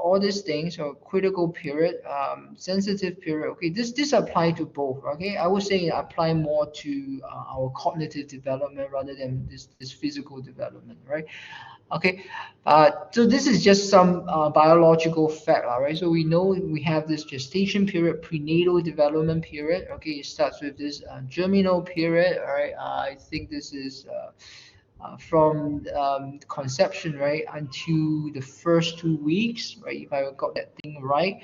all these things, so critical period, sensitive period. Okay, this apply to both. Okay, I would say it apply more to our cognitive development rather than this physical development, right? Okay, so this is just some biological fact, right? So we know we have this gestation period, prenatal development period. Okay, it starts with this germinal period. All right, I think this is from conception, right, until the first 2 weeks, right? If I got that thing right.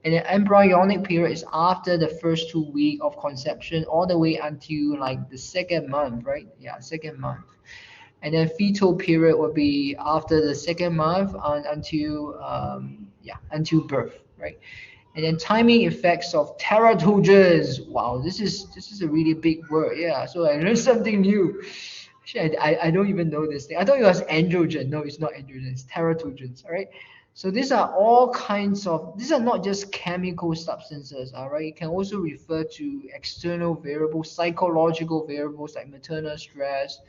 And the embryonic period is after the first 2 weeks of conception, all the way until like the second month, right? Yeah, second month. And then fetal period will be after the second month until yeah, until birth, right? And then timing effects of teratogens. Wow, this is a really big word. Yeah, so I learned something new. Actually, I don't even know this thing. I thought it was androgen. No, it's not androgen. It's teratogens. All right. So these are all kinds of. These are not just chemical substances. All right. It can also refer to external variables, psychological variables like maternal stress,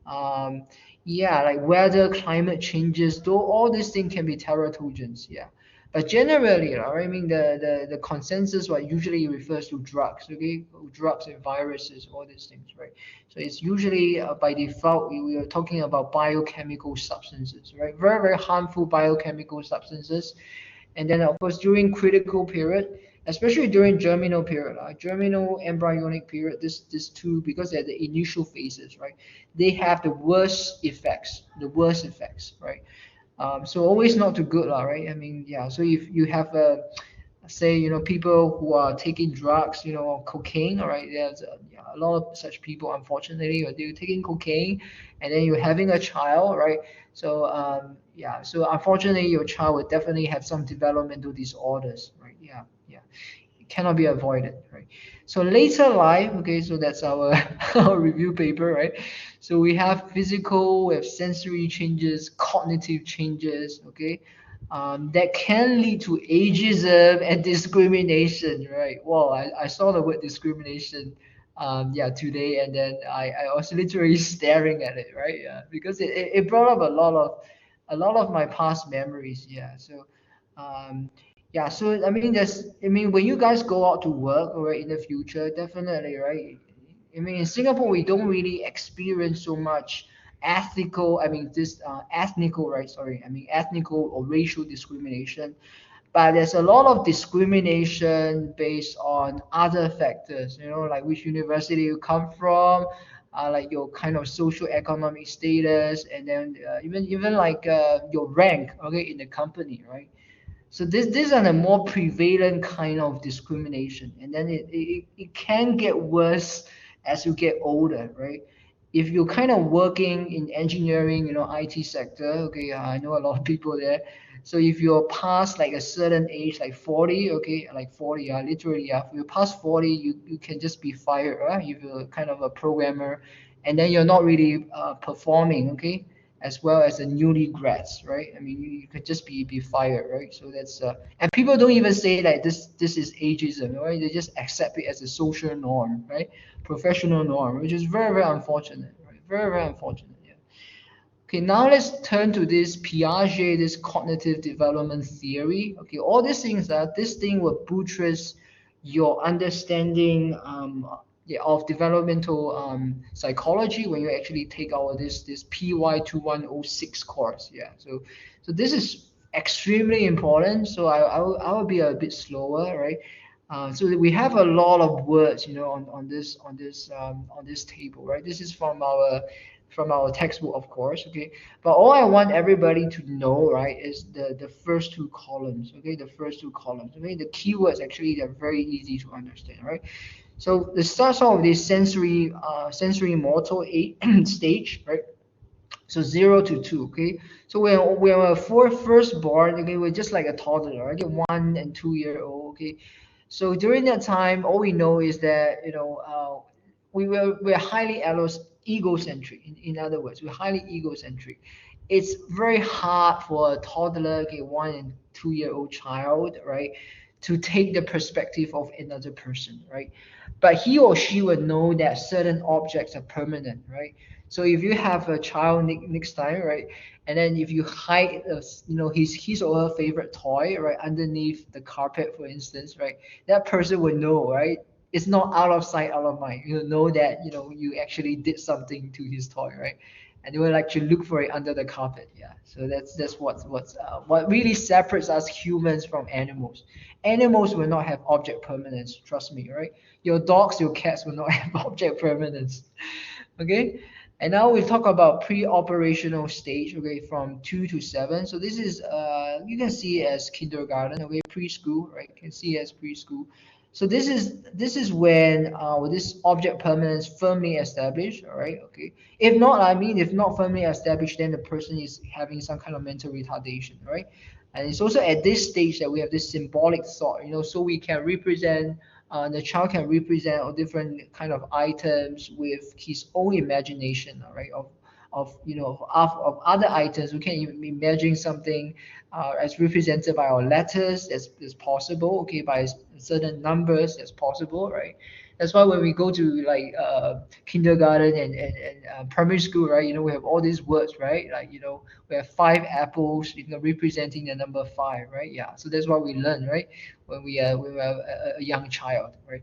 um, yeah, like weather, climate changes, though all these things can be teratogens, yeah. But generally, right, I mean the consensus what usually refers to drugs, okay, drugs and viruses, all these things, right? So it's usually by default we are talking about biochemical substances, right? Very very harmful biochemical substances, and then of course during critical period, especially during germinal period, germinal embryonic period, this two because they're the initial phases, right? They have the worst effects, right? So always not too good, right? I mean, yeah. So if you have a say, people who are taking drugs, cocaine, all right, there's yeah, a lot of such people, unfortunately, they're taking cocaine, and then you're having a child, right? So yeah, so unfortunately, your child will definitely have some developmental disorders, right? Yeah, yeah, it cannot be avoided, right? So later life, okay, so that's our our review paper, right? So we have physical, we have sensory changes, cognitive changes, okay, that can lead to ageism and discrimination, right? Well, I saw the word discrimination, yeah, today, and then I was literally staring at it, right? Yeah, because it brought up a lot of my past memories, yeah. So, yeah, so I mean, when you guys go out to work, right, in the future, definitely, right? I mean, in Singapore, we don't really experience so much ethical, I mean, this ethnical, right? Sorry, I mean, ethnical or racial discrimination. But there's a lot of discrimination based on other factors, like which university you come from, like your kind of social economic status, and then even like your rank, okay, in the company, right? So these are the more prevalent kind of discrimination, and then it can get worse as you get older, right? If you're kind of working in engineering, IT sector, okay, I know a lot of people there. So if you're past like a certain age, like 40, okay, like 40, yeah, literally, yeah, if you're past 40, you can just be fired, right? If you're kind of a programmer, and then you're not really performing, okay, as well as the newly grads, right? I mean, you could just be fired, right? So that's and people don't even say that this is ageism, right? They just accept it as a social norm, right? Professional norm, which is very very unfortunate, right? Very very unfortunate. Yeah. Okay, now let's turn to this Piaget, this cognitive development theory. Okay, all these things that this thing will buttress your understanding yeah, of developmental psychology when you actually take our this PY 2106 course. Yeah, so this is extremely important. So I will be a bit slower, right? So that we have a lot of words, on this table, right? This is from our textbook, of course, okay. But all I want everybody to know, right, is the first two columns, okay, the first two columns, okay. The keywords actually they're very easy to understand, right? So it starts off with this sensory motor eight stage, right? So 0 to 2, okay. So when we're first born, okay, we're just like a toddler, okay, 1 and 2 year old, okay. So during that time, all we know is that we're highly egocentric. In other words, we're highly egocentric. It's very hard for a toddler, okay, 1 and 2 year old child, right, to take the perspective of another person, right? But he or she would know that certain objects are permanent, right? So if you have a child next time, right, and then if you hide, his or her favorite toy, right, underneath the carpet, for instance, right, that person would know, right? It's not out of sight, out of mind. You know that you actually did something to his toy, right? And they will actually look for it under the carpet. Yeah. So that's what really separates us humans from animals. Animals will not have object permanence. Trust me, right? Your dogs, your cats will not have object permanence. Okay. And now we talk about pre-operational stage, okay, from 2 to 7. So this is you can see it as kindergarten, okay, preschool, right? You can see it as preschool. So this is when this object permanence firmly established, all right, okay. If not, if not firmly established, then the person is having some kind of mental retardation, right? And it's also at this stage that we have this symbolic thought, so we can represent the child can represent all different kind of items with his own imagination, all right, of other items. We can imagine something as represented by our letters as possible, okay, by certain numbers as possible, right? That's why when we go to like kindergarten and primary school, right, we have all these words, right? Like, we have 5 apples, representing the number 5, right? Yeah. So that's what we learn, right? When we are a young child, right?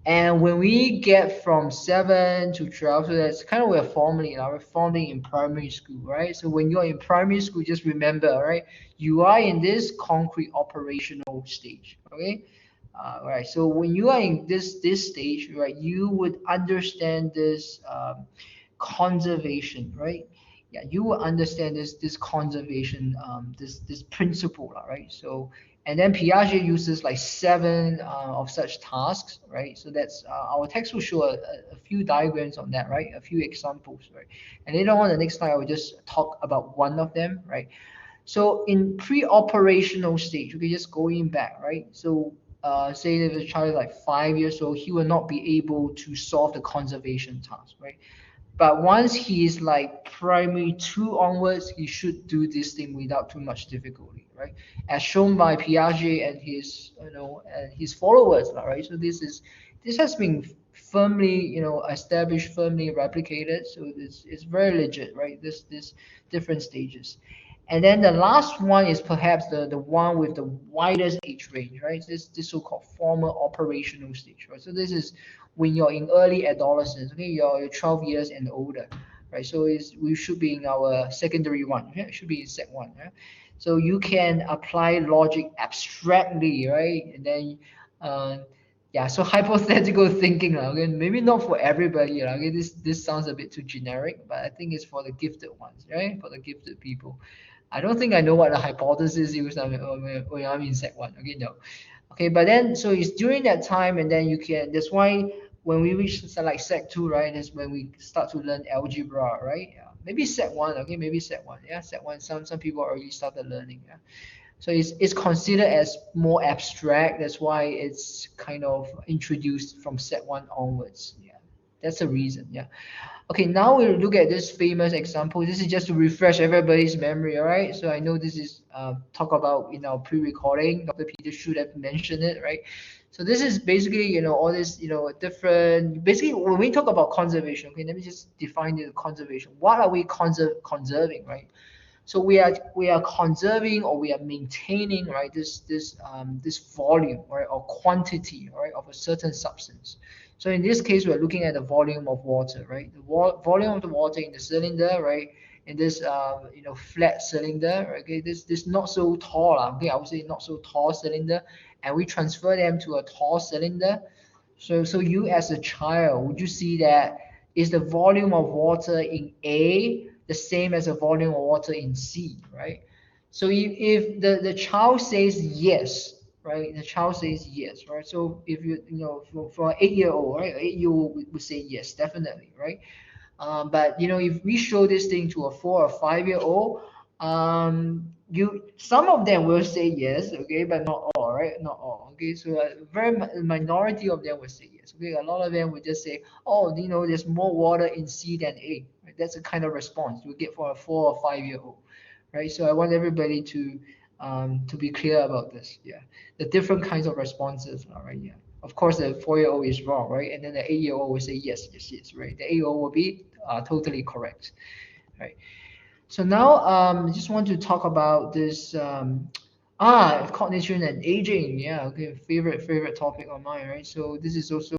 And when we get from 7 to 12, so that's kind of we're forming, we're forming in primary school, right? So when you're in primary school, just remember, right, you are in this concrete operational stage, okay? Right. So when you are in this stage, right, you would understand this conservation, right? Yeah, you will understand this conservation, this principle, right? So and then Piaget uses like 7 of such tasks, right? So that's our text will show a few diagrams on that, right? A few examples, right? And later on, the next time I will just talk about one of them, right? So in pre-operational stage, okay, just going back, right? So say that the child is like 5 years old, he will not be able to solve the conservation task, right? But once he is like primary 2 onwards, he should do this thing without too much difficulty, right? As shown by Piaget and his followers, right? So this has been firmly, established, firmly replicated. So it's very legit, right? This different stages. And then the last one is perhaps the one with the widest age range, right? This so-called formal operational stage, right? So this is when you're in early adolescence, okay, you're 12 years and older, right? So we should be in our secondary one, okay? It should be in sec one, yeah? So you can apply logic abstractly, right? And then, uh, yeah, so hypothetical thinking, okay? Maybe not for everybody, okay? This sounds a bit too generic, but I think it's for the gifted ones, right? For the gifted people. I don't think I know what the hypothesis is when I'm in sec one. Okay, no. Okay, but then so it's during that time, and then you can. That's why when we reach like sec two, right? That's when we start to learn algebra, right? Yeah. Maybe sec one. Okay, maybe sec one. Yeah, sec one. Some people already started learning. Yeah. So it's considered as more abstract. That's why it's kind of introduced from sec one onwards. Yeah, that's the reason. Yeah. Okay, now we'll look at this famous example. This is just to refresh everybody's memory, all right? So I know this is talk about in our pre-recording. Dr. Peter should have mentioned it, right? So this is basically, all this, different. Basically, when we talk about conservation, okay, let me just define the conservation. What are we conserving, right? So we are conserving or we are maintaining, right, this volume, right, or quantity, right, of a certain substance. So in this case, we're looking at the volume of water, right? The volume of the water in the cylinder, right? In this flat cylinder, okay, this not so tall, okay, I would say not so tall cylinder, and we transfer them to a tall cylinder. So you as a child, would you see that is the volume of water in A the same as the volume of water in C, right? So if the child says yes, right? The child says yes, right? So if for an 8-year old, right? 8-year old would say yes, definitely, right? But if we show this thing to a 4 or 5-year old, you some of them will say yes, okay, but not all, right? Not all, okay. So a minority of them will say yes, okay. A lot of them will just say, oh, there's more water in C than A. Right? That's the kind of response we get for a 4 or 5-year old, right? So I want everybody to to be clear about this. Yeah, the different kinds of responses. All right. Yeah. Of course, the 4-year-old is wrong, right? And then the 8-year-old will say yes, yes, yes, right? The 8-year-old will be totally correct, right? So now I just want to talk about this cognition and aging. Yeah, okay, favorite topic of mine, right? So this is also